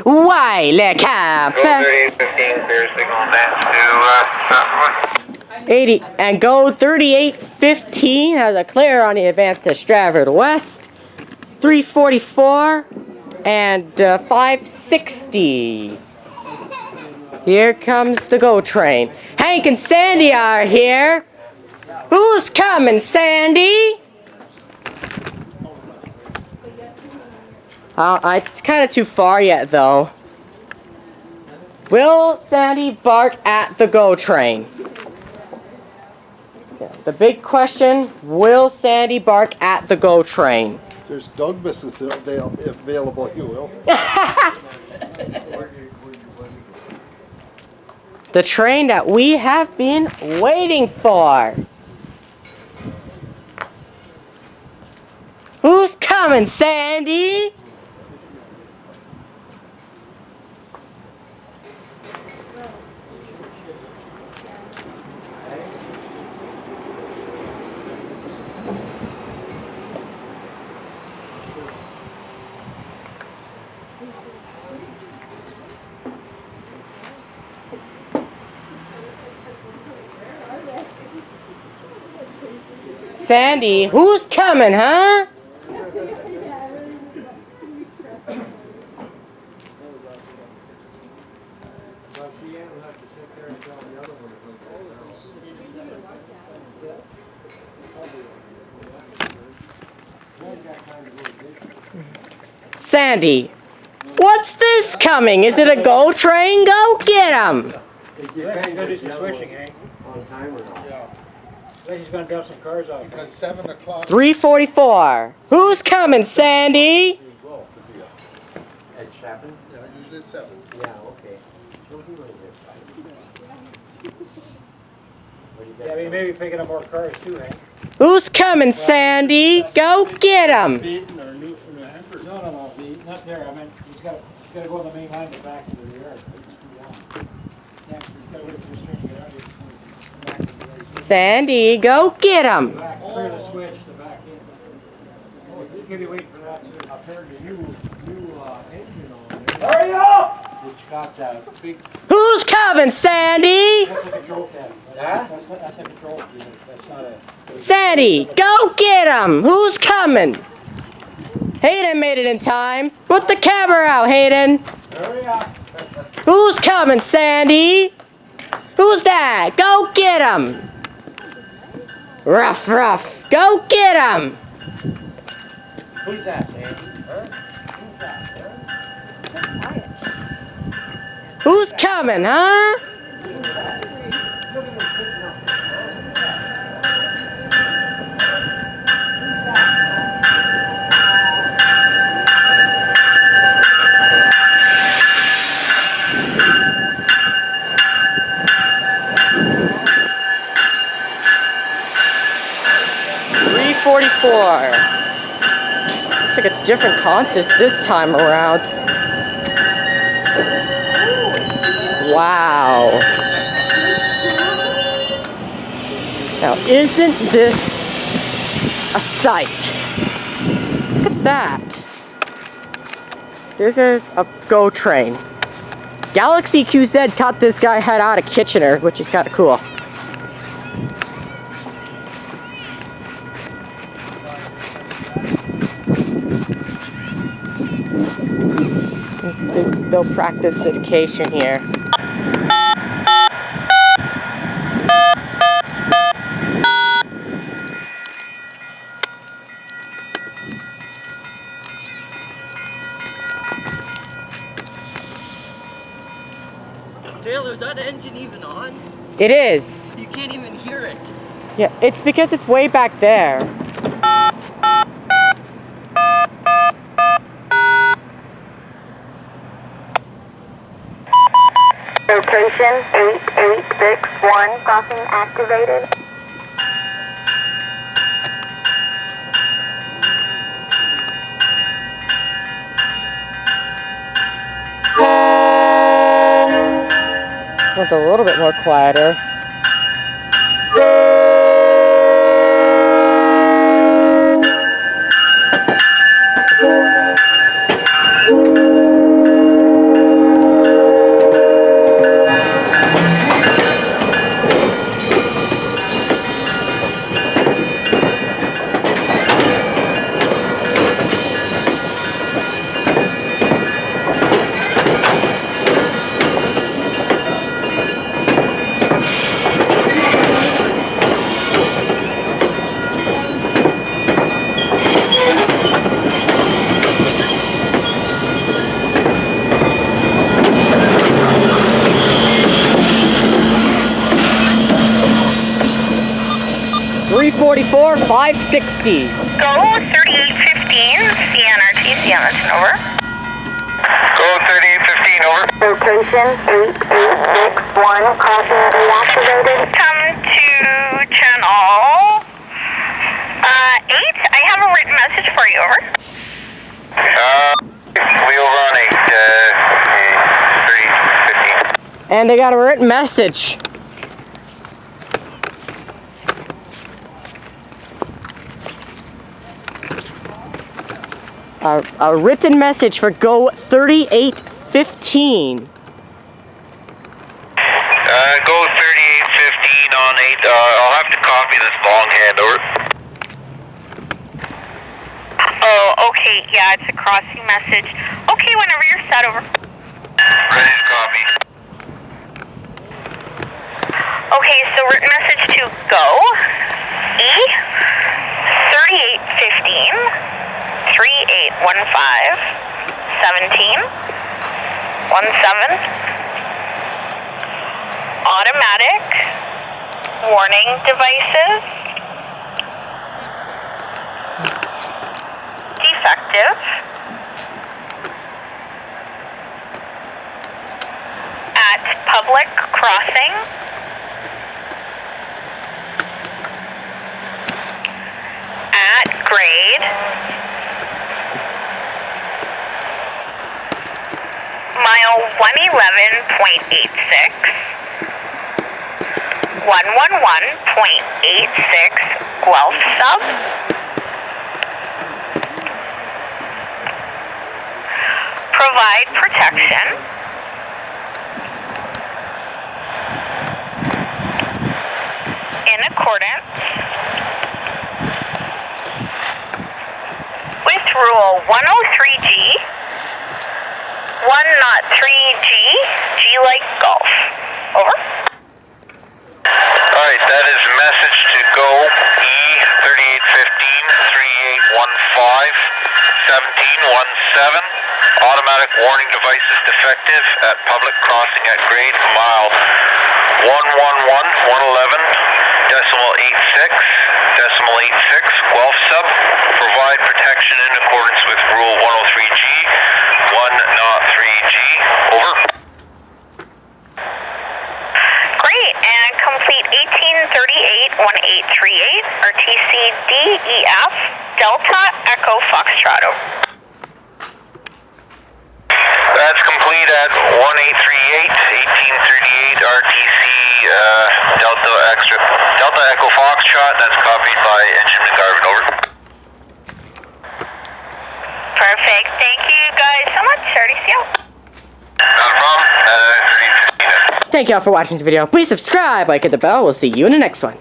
Why, le cap? 3815, clear signal on that to Southwest. 80 and go 3815 has a clear on the advance to Stratford West. 344 and 560. Here comes the GO train. Hank and Sandy are here. Who's coming, Sandy? It's kind of too far yet, though. Will Sandy bark at the GO train? The big question, will Sandy bark at the GO train? There's dog biscuits available, you will. The train that we have been waiting for. Who's coming, Sandy? Sandy, who's coming, huh? Sandy, what's this coming? Is it a GO train? Go get 'em! You're going to do some switching, eh? On time or not? He's going to drop some cars off. Because 7 o'clock. 344. Who's coming, Sandy? At 7? Yeah, usually at 7. Yeah, okay. Yeah, we may be picking up more cars too, eh? Who's coming, Sandy? Go get 'em! No, not there. I mean, he's got to go on the main line and back into the yard. Yeah, he's got to wait for this train to get out here. Sandy, go get 'em! Back, clear the switch, the back in. Oh, he's going to be waiting for that too. I'll turn the new engine on there. Hurry up! It's got that big... Who's coming, Sandy? That's a control cab. That's a control unit. That's not a... Sandy, go get 'em! Who's coming? Hayden made it in time. Put the camera out, Hayden. Hurry up! Who's coming, Sandy? Who's that? Go get 'em! Ruff, ruff. Go get 'em! Who's that, Sandy? Who's coming, huh? Looks like a different contest this time around. Wow. Now, isn't this a sight? Look at that. This is a GO train. Galaxy QZ cut this guy head out of Kitchener, which is kind of cool. There's still practice education here. Taylor, is that engine even on? It is. You can't even hear it. Yeah, it's because it's way back there. Location 8861, crossing activated. One's a little bit more quieter. 344, 560. Go 3815, CNRTC on this, over. Go 3815, over. Location 8861, crossing deactivated. Come to channel 8. I have a written message for you, over. We over on 8, 3815. And they got a written message. A written message for Go 3815. Go 3815 on 8. I'll have to copy this longhand, over. Oh, okay, yeah, it's a crossing message. Okay, whenever you're set, over. Ready to copy. Okay, so written message to Go E 3815 3815 17 17 automatic warning devices defective at public crossing at grade mile 111.86 111.86 Guelph sub provide protection in accordance with Rule 103G 103G G like golf. Over. Alright, that is a message to Go E 3815 3815 1717. Automatic warning devices defective at public crossing at grade mile 111.86 Guelph sub. Provide protection in accordance with Rule 103G 103G. Over. Great, and complete 1838-1838 RTC DEF Delta Echo Foxtrot. That's complete at 1838 RTC Delta Echo Foxtrot. That's copied by Engineman Garvin. Over. Perfect. Thank you guys so much. RTC out. Not a problem. 3815. Thank you all for watching this video. Please subscribe, like, hit the bell. We'll see you in the next one.